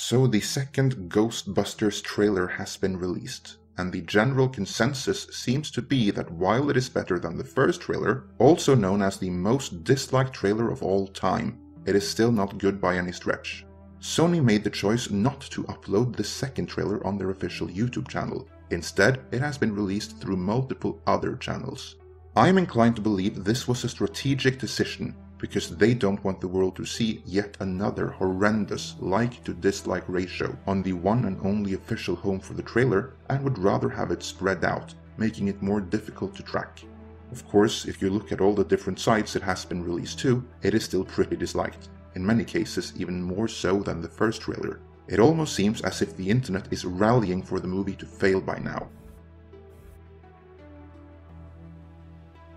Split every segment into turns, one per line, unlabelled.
So the second Ghostbusters trailer has been released, and the general consensus seems to be that while it is better than the first trailer, also known as the most disliked trailer of all time, it is still not good by any stretch. Sony made the choice not to upload the second trailer on their official YouTube channel. Instead, it has been released through multiple other channels. I'm inclined to believe this was a strategic decision, because they don't want the world to see yet another horrendous like-to-dislike ratio on the one and only official home for the trailer, and would rather have it spread out, making it more difficult to track. Of course, if you look at all the different sites it has been released to, it is still pretty disliked, in many cases even more so than the first trailer. It almost seems as if the internet is rallying for the movie to fail by now.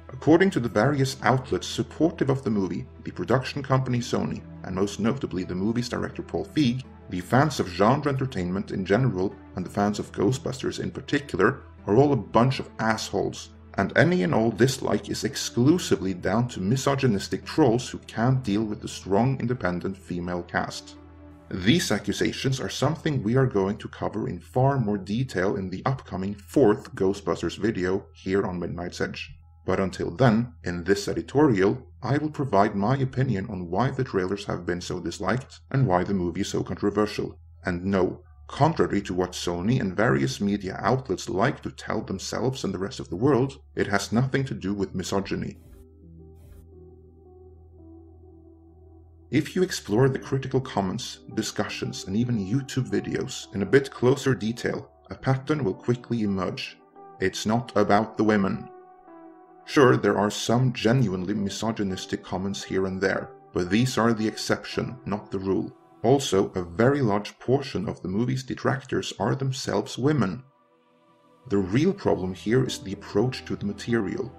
According to the various outlets supportive of the movie, the production company Sony, and most notably the movie's director Paul Feig, the fans of genre entertainment in general and the fans of Ghostbusters in particular are all a bunch of assholes, and any and all dislike is exclusively down to misogynistic trolls who can't deal with the strong independent female cast. These accusations are something we are going to cover in far more detail in the upcoming 4th Ghostbusters video here on Midnight's Edge. But until then, in this editorial, I will provide my opinion on why the trailers have been so disliked and why the movie is so controversial. And no, contrary to what Sony and various media outlets like to tell themselves and the rest of the world, it has nothing to do with misogyny. If you explore the critical comments, discussions, and even YouTube videos in a bit closer detail, a pattern will quickly emerge. It's not about the women. Sure, there are some genuinely misogynistic comments here and there, but these are the exception, not the rule. Also, a very large portion of the movie's detractors are themselves women. The real problem here is the approach to the material.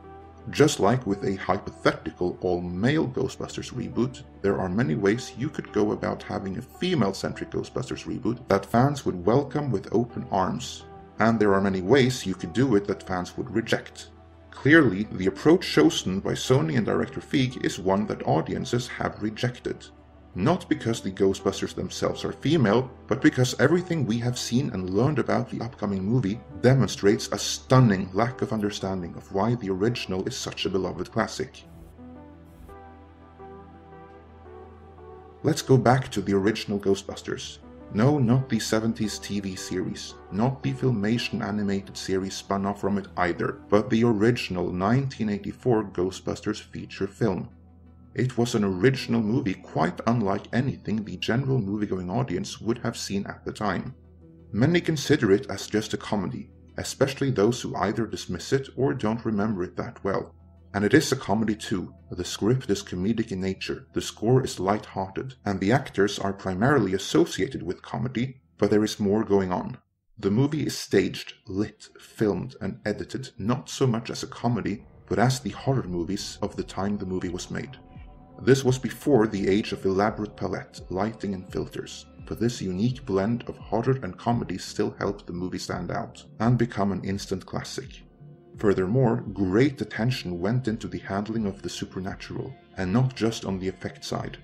Just like with a hypothetical all-male Ghostbusters reboot, there are many ways you could go about having a female-centric Ghostbusters reboot that fans would welcome with open arms. And there are many ways you could do it that fans would reject. Clearly, the approach chosen by Sony and director Feig is one that audiences have rejected. Not because the Ghostbusters themselves are female, but because everything we have seen and learned about the upcoming movie demonstrates a stunning lack of understanding of why the original is such a beloved classic. Let's go back to the original Ghostbusters. No, not the 70s TV series, not the Filmation animated series spun off from it either, but the original 1984 Ghostbusters feature film. It was an original movie quite unlike anything the general moviegoing audience would have seen at the time. Many consider it as just a comedy, especially those who either dismiss it or don't remember it that well. And it is a comedy too. The script is comedic in nature, the score is light-hearted, and the actors are primarily associated with comedy, but there is more going on. The movie is staged, lit, filmed, and edited not so much as a comedy, but as the horror movies of the time the movie was made. This was before the age of elaborate palette, lighting, and filters, but this unique blend of horror and comedy still helped the movie stand out and become an instant classic. Furthermore, great attention went into the handling of the supernatural, and not just on the effect side.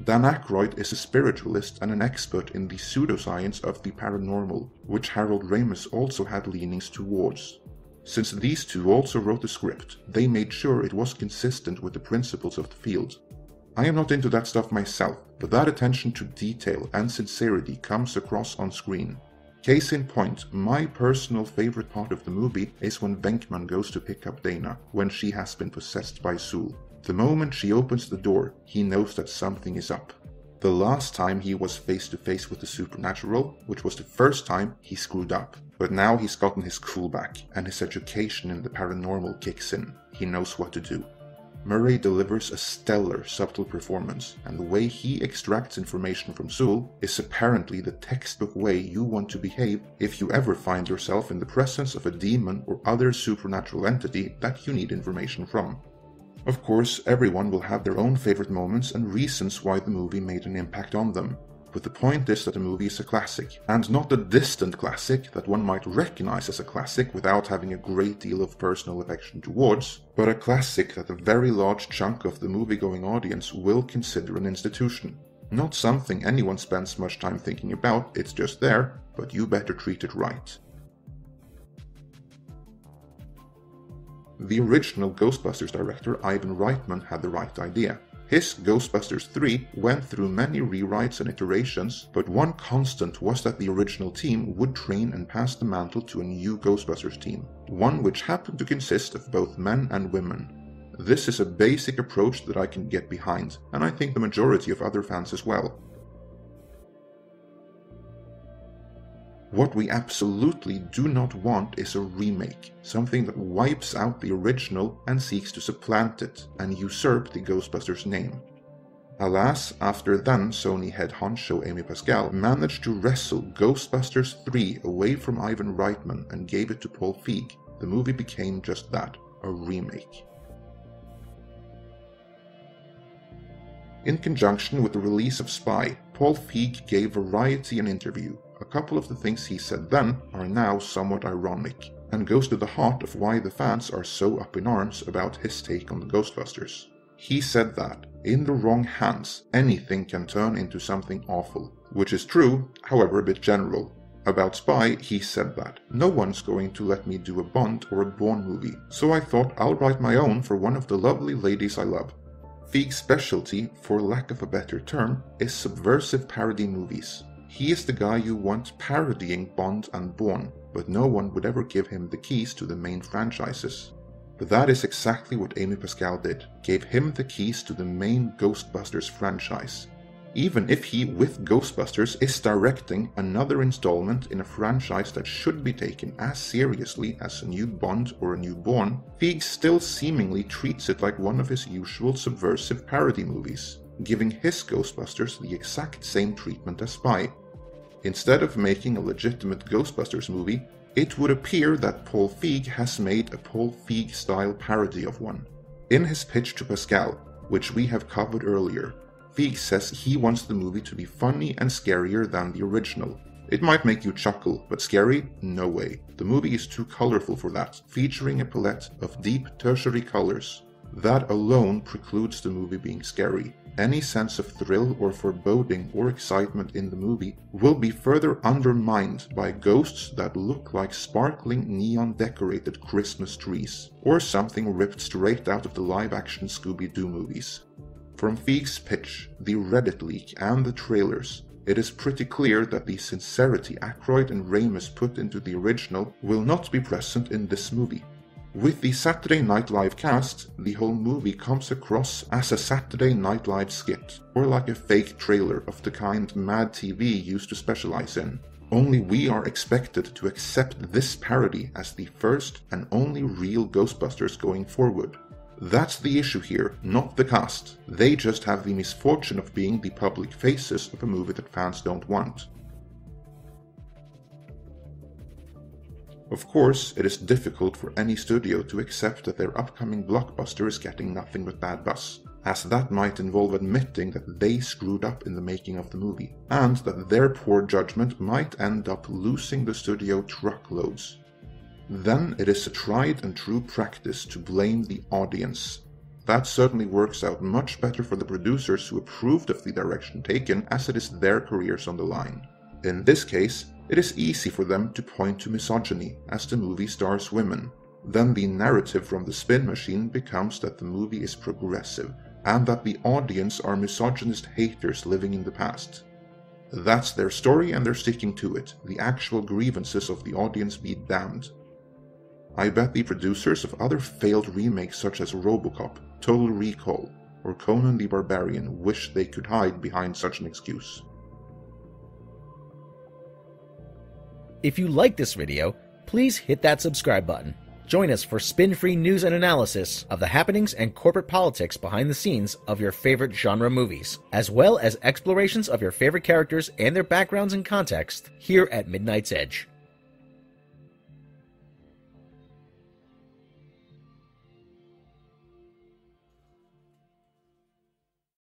Dan Aykroyd is a spiritualist and an expert in the pseudoscience of the paranormal, which Harold Ramis also had leanings towards. Since these two also wrote the script, they made sure it was consistent with the principles of the field. I am not into that stuff myself, but that attention to detail and sincerity comes across on screen. Case in point, my personal favorite part of the movie is when Venkman goes to pick up Dana when she has been possessed by Zool. The moment she opens the door, he knows that something is up. The last time he was face to face with the supernatural, which was the first time, he screwed up. But now he's gotten his cool back, and his education in the paranormal kicks in. He knows what to do. Murray delivers a stellar, subtle performance, and the way he extracts information from Zool is apparently the textbook way you want to behave if you ever find yourself in the presence of a demon or other supernatural entity that you need information from. Of course, everyone will have their own favorite moments and reasons why the movie made an impact on them. But the point is that the movie is a classic, and not a distant classic that one might recognize as a classic without having a great deal of personal affection towards, but a classic that a very large chunk of the movie-going audience will consider an institution. Not something anyone spends much time thinking about, it's just there, but you better treat it right. The original Ghostbusters director Ivan Reitman had the right idea. His Ghostbusters 3 went through many rewrites and iterations, but one constant was that the original team would train and pass the mantle to a new Ghostbusters team, one which happened to consist of both men and women. This is a basic approach that I can get behind, and I think the majority of other fans as well. What we absolutely do not want is a remake, something that wipes out the original and seeks to supplant it and usurp the Ghostbusters name. Alas, after then Sony head honcho Amy Pascal managed to wrestle Ghostbusters 3 away from Ivan Reitman and gave it to Paul Feig, the movie became just that, a remake. In conjunction with the release of Spy, Paul Feig gave Variety an interview. A couple of the things he said then are now somewhat ironic, and goes to the heart of why the fans are so up in arms about his take on the Ghostbusters. He said that, in the wrong hands, anything can turn into something awful, which is true, however a bit general. About Spy, he said that, no one's going to let me do a Bond or a Bourne movie, so I thought I'll write my own for one of the lovely ladies I love. Feig's specialty, for lack of a better term, is subversive parody movies. He is the guy you want parodying Bond and Bourne, but no one would ever give him the keys to the main franchises. But that is exactly what Amy Pascal did, gave him the keys to the main Ghostbusters franchise. Even if he, with Ghostbusters, is directing another installment in a franchise that should be taken as seriously as a new Bond or a new Bourne, Feig still seemingly treats it like one of his usual subversive parody movies, giving his Ghostbusters the exact same treatment as Spy. Instead of making a legitimate Ghostbusters movie, it would appear that Paul Feig has made a Paul Feig-style parody of one. In his pitch to Pascal, which we have covered earlier, Feig says he wants the movie to be funny and scarier than the original. It might make you chuckle, but scary? No way. The movie is too colorful for that, featuring a palette of deep tertiary colors. That alone precludes the movie being scary. Any sense of thrill or foreboding or excitement in the movie will be further undermined by ghosts that look like sparkling neon-decorated Christmas trees, or something ripped straight out of the live-action Scooby-Doo movies. From Feig's pitch, the Reddit leak, and the trailers, it is pretty clear that the sincerity Aykroyd and Ramis put into the original will not be present in this movie. With the Saturday Night Live cast, the whole movie comes across as a Saturday Night Live skit, or like a fake trailer of the kind Mad TV used to specialize in. Only we are expected to accept this parody as the first and only real Ghostbusters going forward. That's the issue here, not the cast. They just have the misfortune of being the public faces of a movie that fans don't want. Of course, it is difficult for any studio to accept that their upcoming blockbuster is getting nothing but bad buzz, as that might involve admitting that they screwed up in the making of the movie, and that their poor judgment might end up losing the studio truckloads. Then it is a tried and true practice to blame the audience. That certainly works out much better for the producers who approved of the direction taken, as it is their careers on the line. In this case, it is easy for them to point to misogyny, as the movie stars women. Then the narrative from the spin machine becomes that the movie is progressive, and that the audience are misogynist haters living in the past. That's their story and they're sticking to it, the actual grievances of the audience be damned. I bet the producers of other failed remakes such as RoboCop, Total Recall, or Conan the Barbarian wish they could hide behind such an excuse.
If you like this video, please hit that subscribe button. Join us for spin-free news and analysis of the happenings and corporate politics behind the scenes of your favorite genre movies, as well as explorations of your favorite characters and their backgrounds and context here at Midnight's Edge.